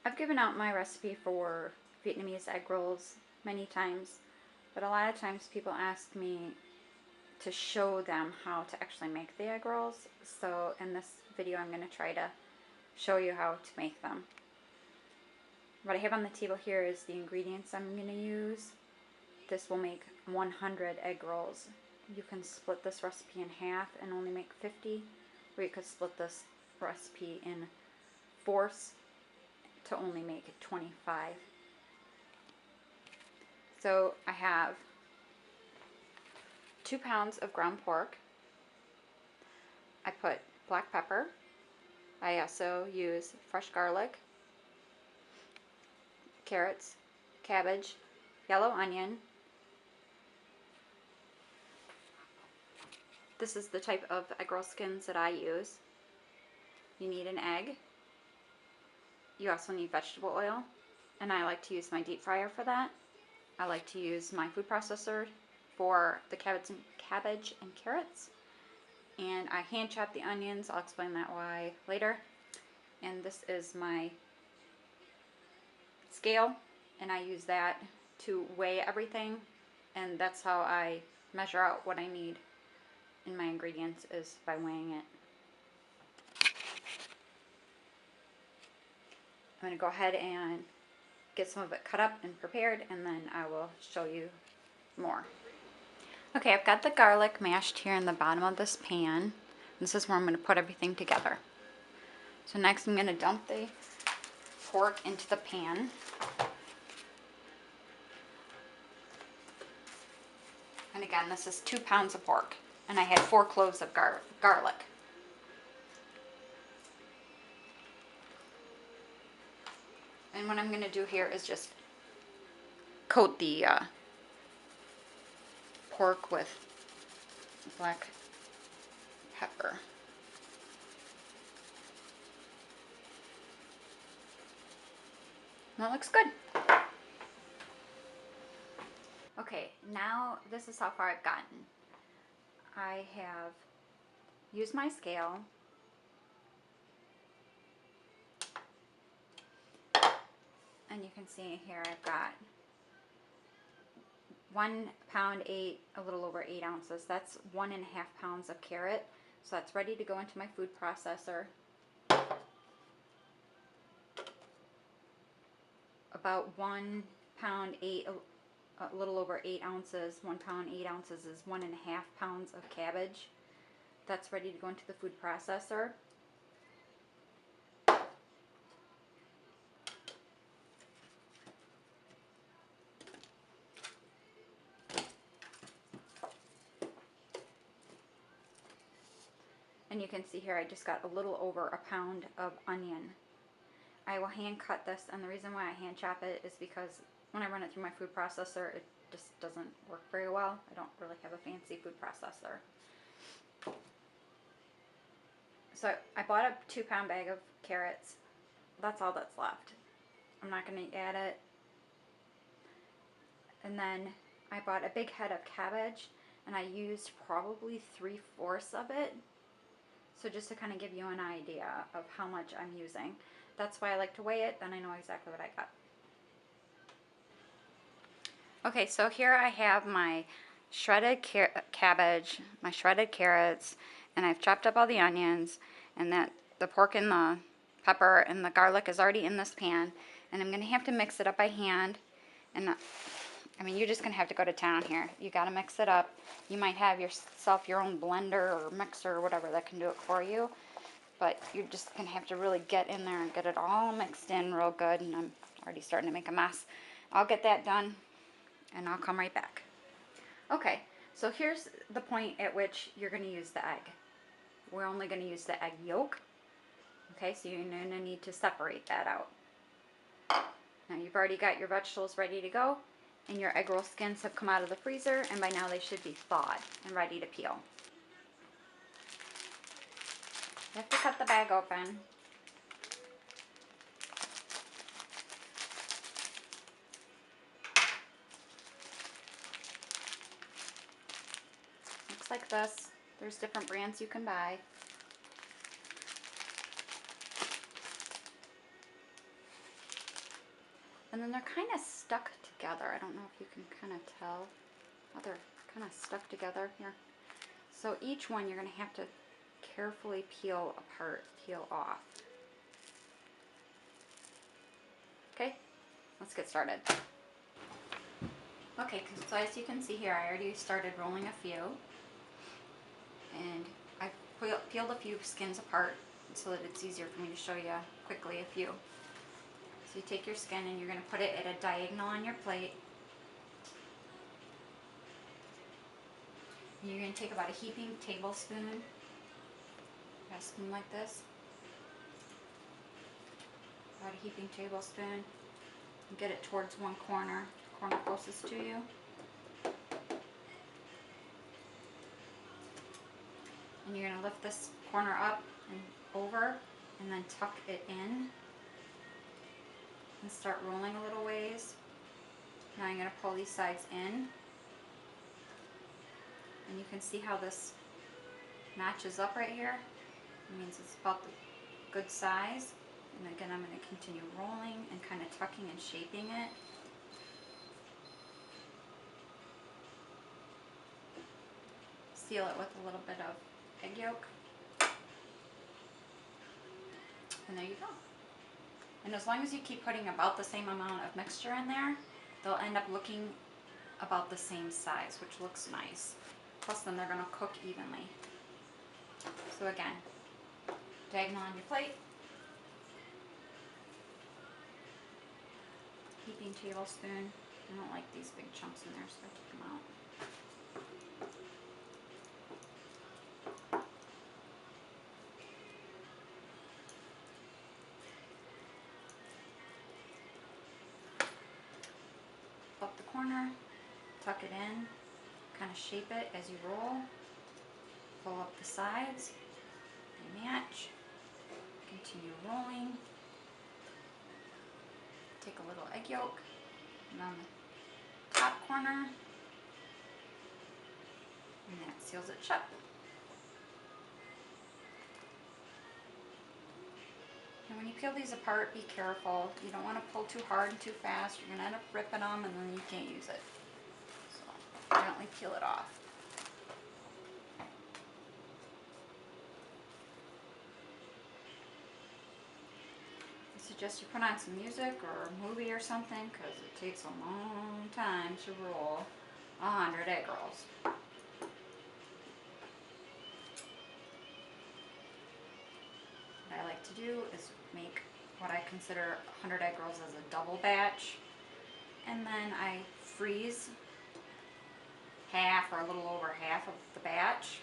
I've given out my recipe for Vietnamese egg rolls many times, but a lot of times people ask me to show them how to actually make the egg rolls. So in this video I'm going to try to show you how to make them. What I have on the table here is the ingredients I'm going to use. This will make 100 egg rolls. You can split this recipe in half and only make 50, or you could split this recipe in fourths to only make 25. So I have 2 pounds of ground pork. I put black pepper. I also use fresh garlic, carrots, cabbage, yellow onion. This is the type of egg roll skins that I use. You need an egg. You also need vegetable oil, and I like to use my deep fryer for that. I like to use my food processor for the cabbage and carrots, and I hand chop the onions. I'll explain that why later. And this is my scale, and I use that to weigh everything, and that's how I measure out what I need in my ingredients, is by weighing it. I'm going to go ahead and get some of it cut up and prepared, and then I will show you more. Okay, I've got the garlic mashed here in the bottom of this pan. This is where I'm going to put everything together. So next I'm going to dump the pork into the pan. And again, this is 2 pounds of pork, and I had 4 cloves of garlic. And what I'm going to do here is just coat the pork with black pepper. That looks good. Okay, now this is how far I've gotten. I have used my scale. And you can see here I've got 1 pound, a little over 8 ounces. That's 1.5 pounds of carrot. So that's ready to go into my food processor. About 1 pound, a little over 8 ounces. 1 pound, 8 ounces is 1.5 pounds of cabbage. That's ready to go into the food processor. And you can see here I just got a little over a pound of onion. I will hand cut this, and the reason why I hand chop it is because when I run it through my food processor, it just doesn't work very well. I don't really have a fancy food processor. So I bought a 2 pound bag of carrots. That's all that's left. I'm not going to add it. And then I bought a big head of cabbage, and I used probably 3/4 of it. So just to kind of give you an idea of how much I'm using. That's why I like to weigh it, then I know exactly what I got. Okay, so here I have my shredded cabbage, my shredded carrots, and I've chopped up all the onions, and that the pork and the pepper and the garlic is already in this pan, and I'm going to have to mix it up by hand. And I mean, you're just going to have to go to town here. You got to mix it up. You might have yourself your own blender or mixer or whatever that can do it for you. But you're just going to have to really get in there and get it all mixed in real good. And I'm already starting to make a mess. I'll get that done, and I'll come right back. Okay, so here's the point at which you're going to use the egg. We're only going to use the egg yolk. Okay, so you're going to need to separate that out. Now you've already got your vegetables ready to go, and your egg roll skins have come out of the freezer, and by now they should be thawed and ready to peel. You have to cut the bag open. Looks like this. There's different brands you can buy. and then they're kind of stuck together. I don't know if you can kind of tell how they're kind of stuck together here. So each one you're going to have to carefully peel apart, peel off. Okay, let's get started. Okay, so as you can see here, I already started rolling a few, and I peeled a few skins apart so that it's easier for me to show you quickly a few. So you take your skin and you're going to put it at a diagonal on your plate. And you're going to take about a heaping tablespoon, a spoon like this, about a heaping tablespoon, and get it towards one corner closest to you. And you're going to lift this corner up and over, and then tuck it in, and start rolling a little ways. Now I'm going to pull these sides in, and you can see how this matches up right here. It means it's about the good size. And again, I'm going to continue rolling and kind of tucking and shaping it. Seal it with a little bit of egg yolk. And there you go. And as long as you keep putting about the same amount of mixture in there, they'll end up looking about the same size, which looks nice. Plus then they're going to cook evenly. So again, diagonal on your plate, heaping tablespoon. I don't like these big chunks in there, so I take them out. Up the corner, tuck it in, kind of shape it as you roll, pull up the sides, they match, continue rolling, take a little egg yolk, and on the top corner, and that seals it shut. And when you peel these apart, be careful. You don't want to pull too hard and too fast. You're going to end up ripping them and then you can't use it. So gently peel it off. I suggest you put on some music or a movie or something, because it takes a long time to roll 100 egg rolls. What I like to do is make what I consider 100 egg rolls as a double batch, and then I freeze half or a little over half of the batch.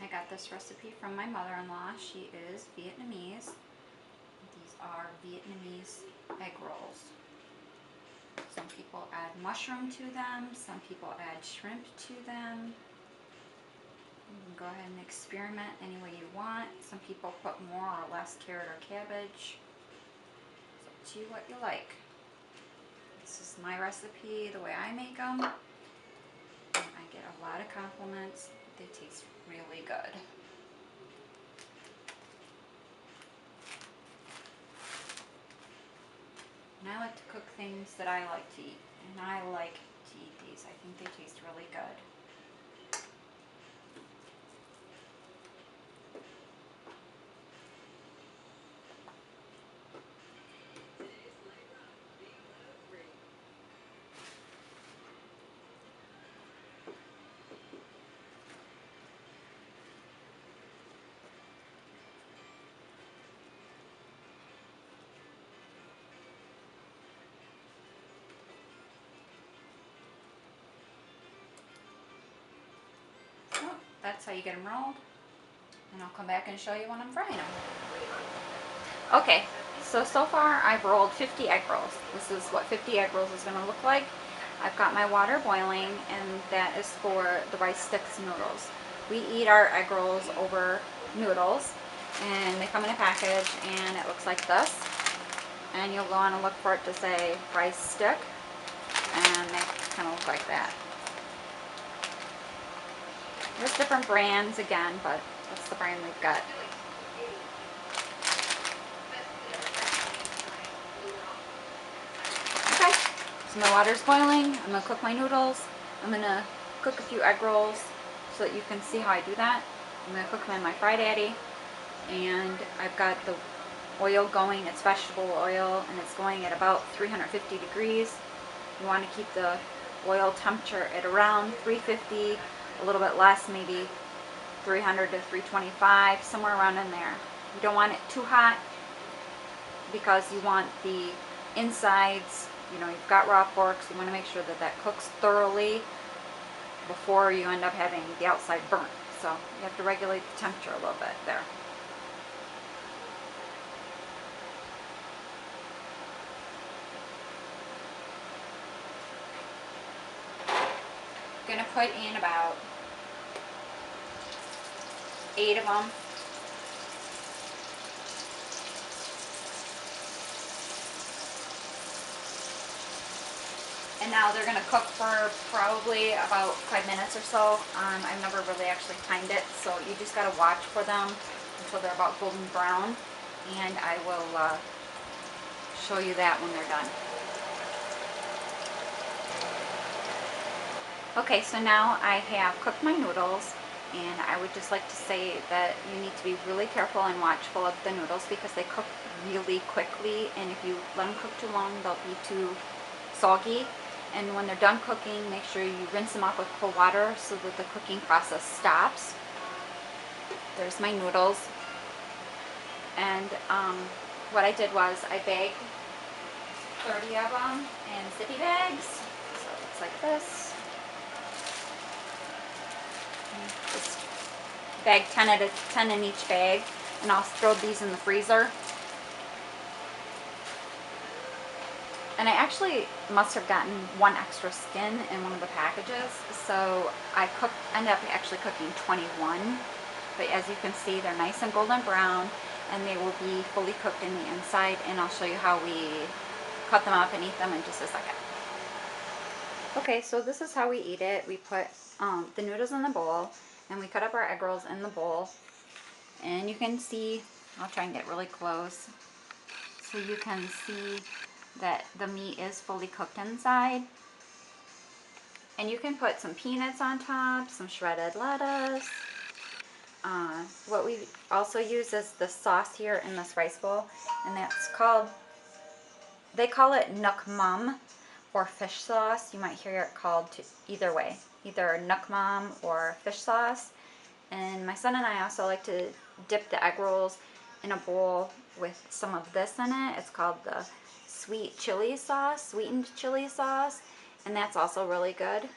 I got this recipe from my mother-in-law. She is Vietnamese. These are Vietnamese egg rolls. Some people add mushroom to them, some people add shrimp to them. You can go ahead and experiment any way you want. Some people put more or less carrot or cabbage. It's up to you what you like. This is my recipe, the way I make them. And I get a lot of compliments. They taste really good. And I like to cook things that I like to eat. And I like to eat these. I think they taste really good. That's how you get them rolled, and I'll come back and show you when I'm frying them. Okay, so far I've rolled 50 egg rolls. This is what 50 egg rolls is going to look like. I've got my water boiling, and that is for the rice sticks noodles. We eat our egg rolls over noodles, and they come in a package, and it looks like this. And you'll go on and look for it to say rice stick, and they kind of look like that. There's different brands again, but that's the brand we've got. Okay, so my water's boiling. I'm gonna cook my noodles. I'm gonna cook a few egg rolls so that you can see how I do that. I'm gonna cook them in my Fry Daddy, and I've got the oil going. It's vegetable oil, and it's going at about 350 degrees. You want to keep the oil temperature at around 350, a little bit less, maybe 300 to 325, somewhere around in there. You don't want it too hot because you want the insides, you know, you've got raw pork, so you want to make sure that that cooks thoroughly before you end up having the outside burnt. So you have to regulate the temperature a little bit there. I'm gonna put in about 8 of them. And now they're gonna cook for probably about 5 minutes or so. I've never really actually timed it, so you just gotta watch for them until they're about golden brown, and I will show you that when they're done. Okay, so now I have cooked my noodles, and I would just like to say that you need to be really careful and watchful of the noodles because they cook really quickly, and if you let them cook too long, they'll be too soggy. And when they're done cooking, make sure you rinse them off with cold water so that the cooking process stops. There's my noodles. And what I did was I bagged 30 of them in zippy bags. So it looks like this. Just bag 10 in each bag, and I'll throw these in the freezer. And I actually must have gotten one extra skin in one of the packages, so I ended up actually cooking 21. But as you can see, they're nice and golden brown, and they will be fully cooked in the inside, and I'll show you how we cut them up and eat them in just a second. Okay, so this is how we eat it. We put the noodles in the bowl, and we cut up our egg rolls in the bowl. And you can see, I'll try and get really close, so you can see that the meat is fully cooked inside. And you can put some peanuts on top, some shredded lettuce. What we also use is the sauce here in this rice bowl, and that's called, they call it Nook Mum or fish sauce. You might hear it called either way, either Nook Mum or fish sauce. And my son and I also like to dip the egg rolls in a bowl with some of this in it. It's called the sweet chili sauce, sweetened chili sauce, and that's also really good.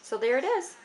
So there it is.